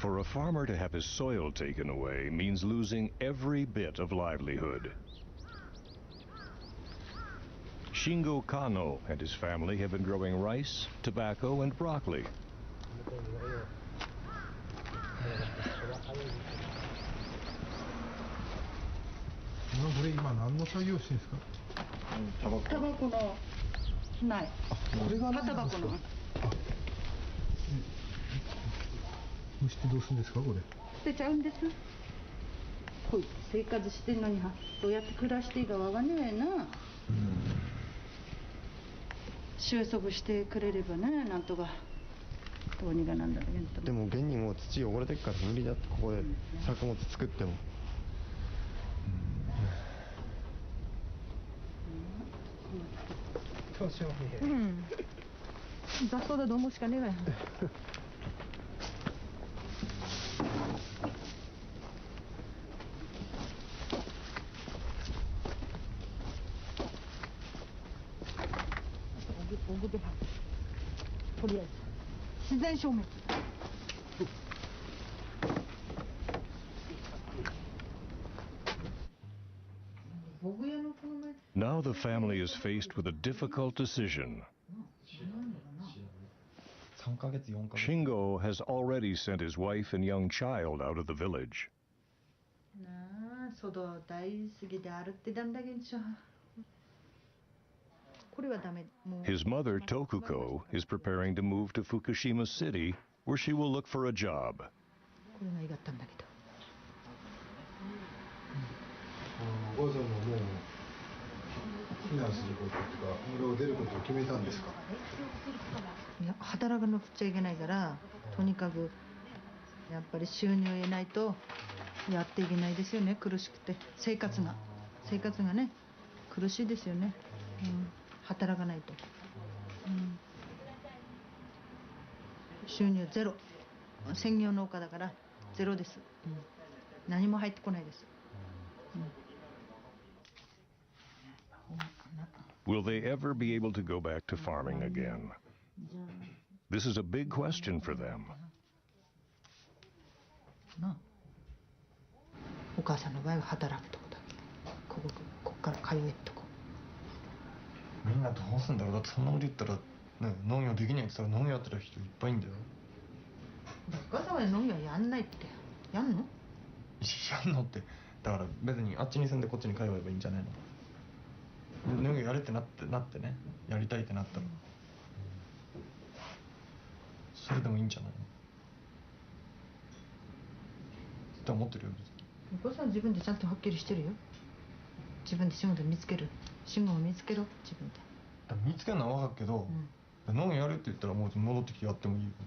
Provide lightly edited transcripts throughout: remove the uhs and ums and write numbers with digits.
For a farmer to have his soil taken away means losing every bit of livelihood. Shingo Kano and his family have been growing rice, tobacco, and broccoli.でも現にもう土汚れてっから無理だって、ここで作物作っても。どうしようね。雑草だと思うしかねえわよ。とりあえず自然消滅。Now the family is faced with a difficult decision. Shingo has already sent his wife and young child out of the village. His mother, Tokuko, is preparing to move to Fukushima City, where she will look for a job. Will they ever be able to go back to farming again? This is a big question for them. お母さんの場合は働くとこだけ。ここから通えってとこ。みんなどうすんだろう。だってそんなこと言ったら、ね、農業できないって言ったら農業やってる人いっぱいいんだよ。お母さんは農業やんないって。やんの？やんのって。だから別にあっちに住んでこっちに通えばいいんじゃないの。農業やれってなってね、やりたいってなったらそれでもいいんじゃないのって思ってるよ。お母さんは自分でちゃんとはっきりしてるよ。自分で仕事見つける。仕事を見つけろ、自分で。見つけるのは分かるけど、農業やるって言ったらもう戻ってきてやってもいいこ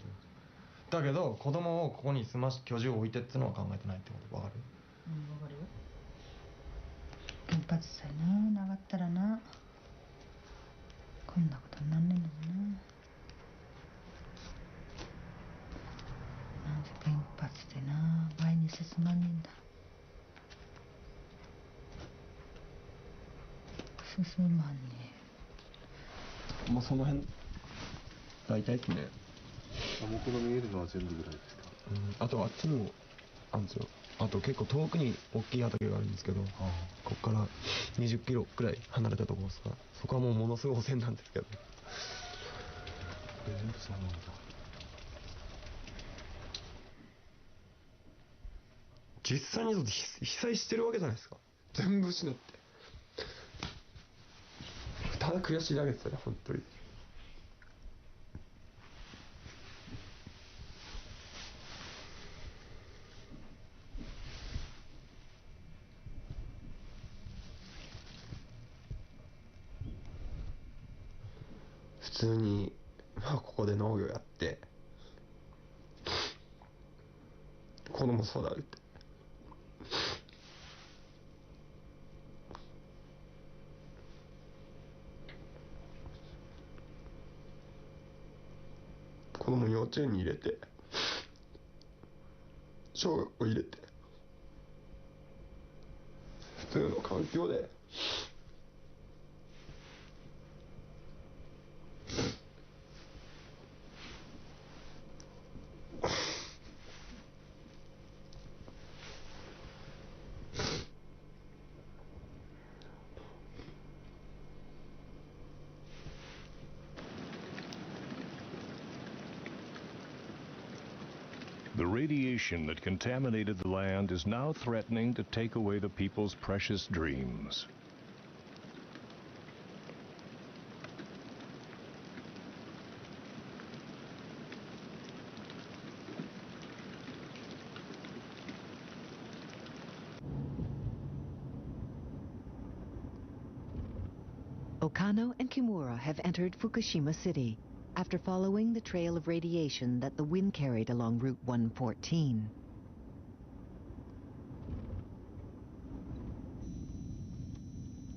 とだけど、子供をここに住まし居住を置いてってのは考えてないってこと分かる？分かるよ。原発さえなかったらな、こんなことになんねえのもな。なんで原発でな前に進まねえんだ。進まんねえ。もうその辺大体ですね。僕の見えるのは全部ぐらいですか。あとあっちにもあるんですよ。あと結構遠くに大きい畑があるんですけど、ここから20キロくらい離れたところですが、そこはもうものすごい汚染なんですけど。全部そうなんだ。実際に被災してるわけじゃないですか。全部失って。ただ悔しいだけですよね、本当に。普通にここで農業やって子供育てて子供幼稚園に入れて小学校入れて普通の環境で The radiation that contaminated the land is now threatening to take away the people's precious dreams. Okano and Kimura have entered Fukushima City after following the trail of radiation that the wind carried along Route 114.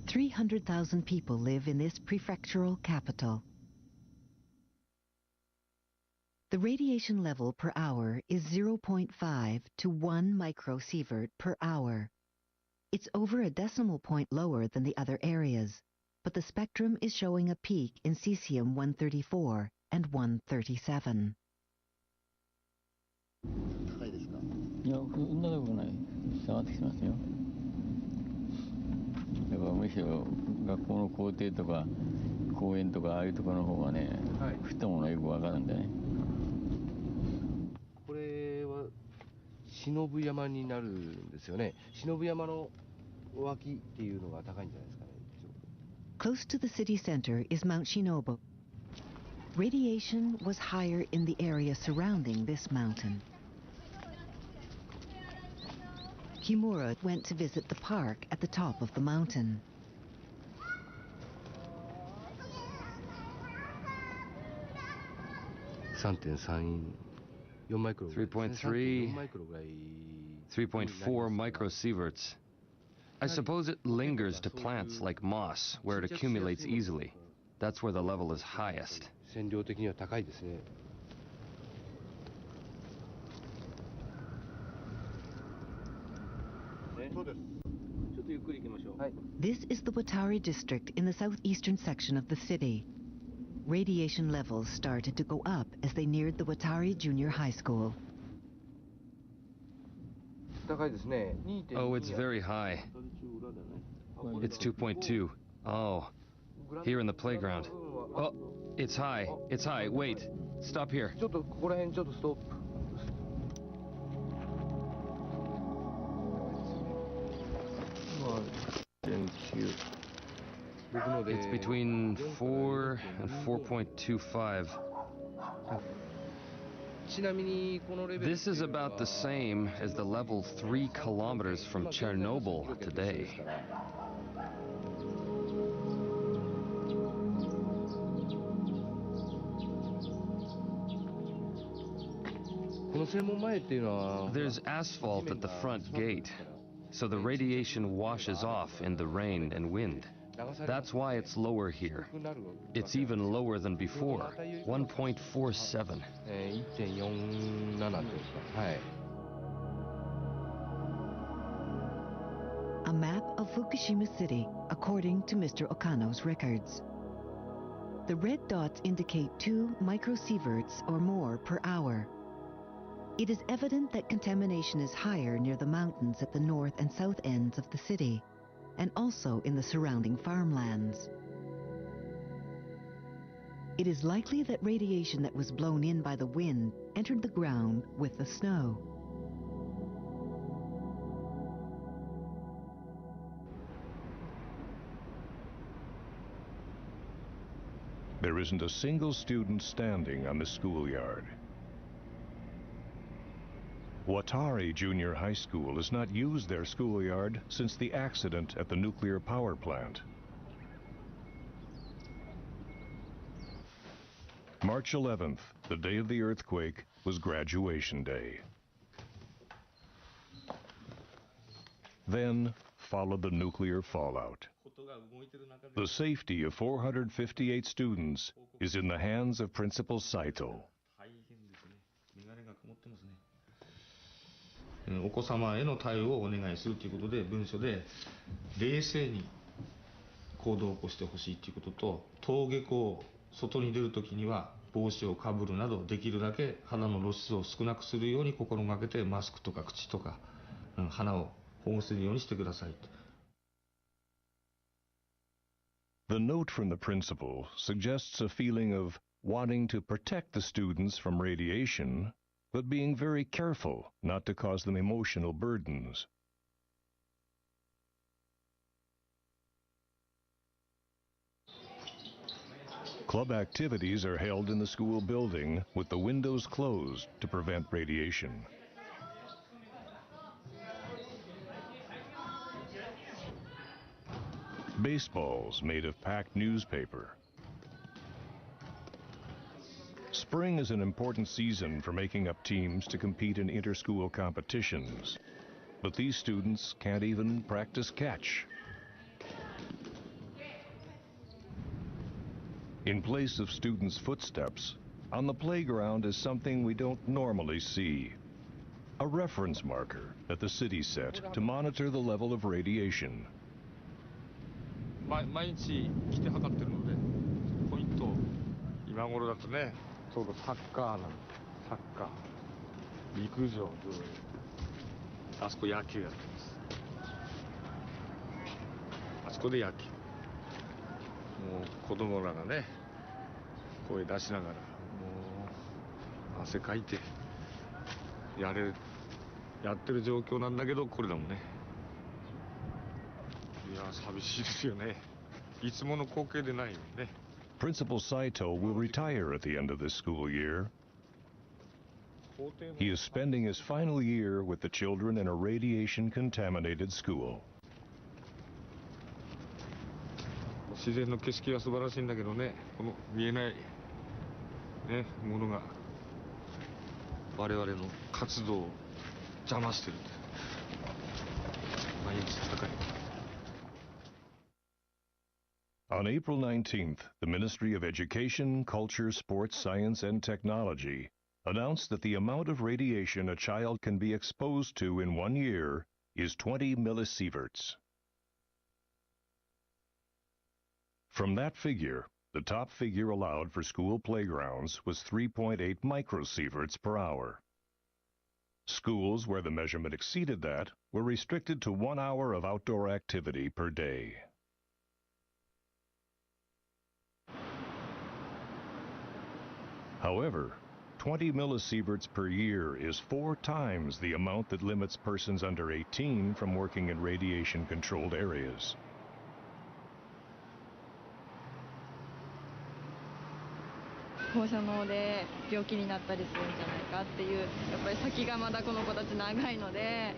"300,000 people live in this prefectural capital. The radiation level per hour is 0.5 to 1 microsievert per hour. It's over a decimal point lower than the other areas, but the spectrum is showing a peak in cesium-134 and 137. 高いですか？いや、そんなことない。下がってきてますよ。だからむしろ学校の校庭とか公園とかああいうところの方がね、はい、降ったものがよくわかるんだよね。これは忍山になるんですよね。忍山の脇っていうのが高いんじゃないですかね。Close to the city center is Mount Shinobu. Radiation was higher in the area surrounding this mountain. Kimura went to visit the park at the top of the mountain. $3.3 3.4 microsieverts. I suppose it lingers to plants like moss, where it accumulates easily. That's where the level is highest. This is the Watari district in the southeastern section of the city. Radiation levels started to go up as they neared the Watari Junior High School. Oh, it's very high. It's 2.2. Oh, here in the playground. Oh, it's high. It's high. Wait. Stop here. It's between 4 and 4.25. This is about the same as the level 3 kilometers from Chernobyl today. There's asphalt at the front gate, so the radiation washes off in the rain and wind. That's why it's lower here. It's even lower than before, 1.47. A map of Fukushima City, according to Mr. Okano's records. The red dots indicate 2 microsieverts or more per hour. It is evident that contamination is higher near the mountains at the north and south ends of the city, and also in the surrounding farmlands. It is likely that radiation that was blown in by the wind entered the ground with the snow. There isn't a single student standing on the schoolyard. Watari Junior High School has not used their schoolyard since the accident at the nuclear power plant. March 11th, the day of the earthquake, was graduation day. Then followed the nuclear fallout. The safety of 458 students is in the hands of Principal Saito. お子様への対応をお願いするということで文書で冷静に行動を起こしてほしいということと、登下校外に出るときには帽子をかぶるなどできるだけ肌の露出を少なくするように心がけてマスクとか口とか鼻を保護するようにしてください。 The note from the principal suggests a feeling of wanting to protect the students from radiation, but being very careful not to cause them emotional burdens. Club activities are held in the school building with the windows closed to prevent radiation. Baseballs made of packed newspaper. Spring is an important season for making up teams to compete in inter-school competitions. But these students can't even practice catch. In place of students' footsteps, on the playground is something we don't normally see. A reference marker that the city set to monitor the level of radiation. 毎日来て測ってるので、ポイント、今頃だとね、ちょうどサッカーなんで、サッカー、陸上、あそこ野球やってます。あそこで野球。もう子供らがね、声出しながら、もう汗かいてやってる状況なんだけど、これだもんね。いや、寂しいですよね。いつもの光景でないよね。Principal Saito will retire at the end of this school year. He is spending his final year with the children in a radiation-contaminated school. 自然の景色は素晴らしいんだけどね、この見えない、ね、ものが我々の活動を邪魔してる。毎日戦い。On April 19th, the Ministry of Education, Culture, Sports, Science, and Technology announced that the amount of radiation a child can be exposed to in 1 year is 20 millisieverts. From that figure, the top figure allowed for school playgrounds was 3.8 microsieverts per hour. Schools where the measurement exceeded that were restricted to 1 hour of outdoor activity per day. However, 20 millisieverts per year is 4 times the amount that limits persons under 18 from working in radiation-controlled areas. 放射能で病気になったりするんじゃないかっていう、やっぱり先がまだこの子たち長いので、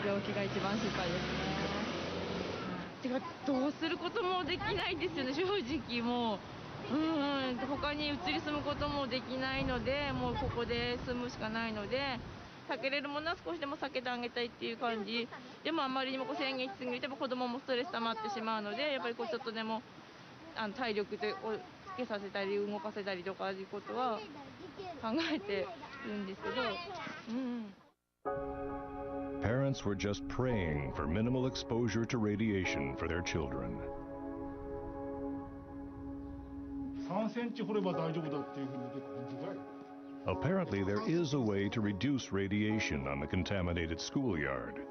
病気が一番心配ですね。てかどうすることもできないですよね、正直もう。他に移り住むこともできないので、もうここで住むしかないので、避けれるものは少しでも避けてあげたいっていう感じ。でもあまりにも制限しすぎると子供もストレス溜まってしまうので、やっぱりちょっとでも体力をつけさせたり動かせたりとかいうことは考えてるんですけど。Parents were just praying for minimal exposure to radiation for their children. 3センチ掘れば大丈夫だっていうふうに出てくる。 Apparently, there is a way to reduce radiation on the contaminated schoolyard.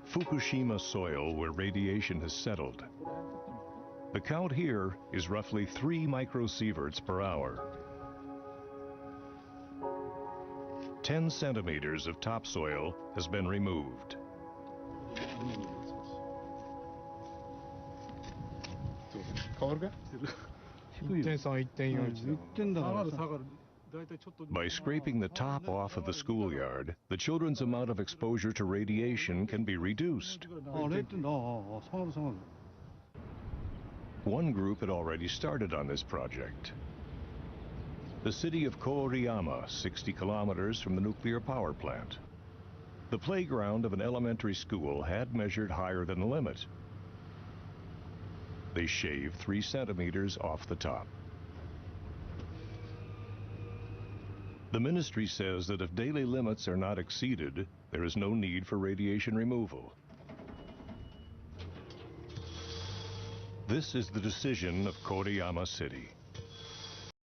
Fukushima soil where radiation has settled. The count here is roughly 3 microsieverts per hour. 10 centimeters of topsoil has been removed. By scraping the top off of the schoolyard, the children's amount of exposure to radiation can be reduced. One group had already started on this project. The city of Koriyama, 60 kilometers from the nuclear power plant. The playground of an elementary school had measured higher than the limit. They shaved 3 centimeters off the top. The ministry says that if daily limits are not exceeded, there is no need for radiation removal. This is the decision of Koriyama City.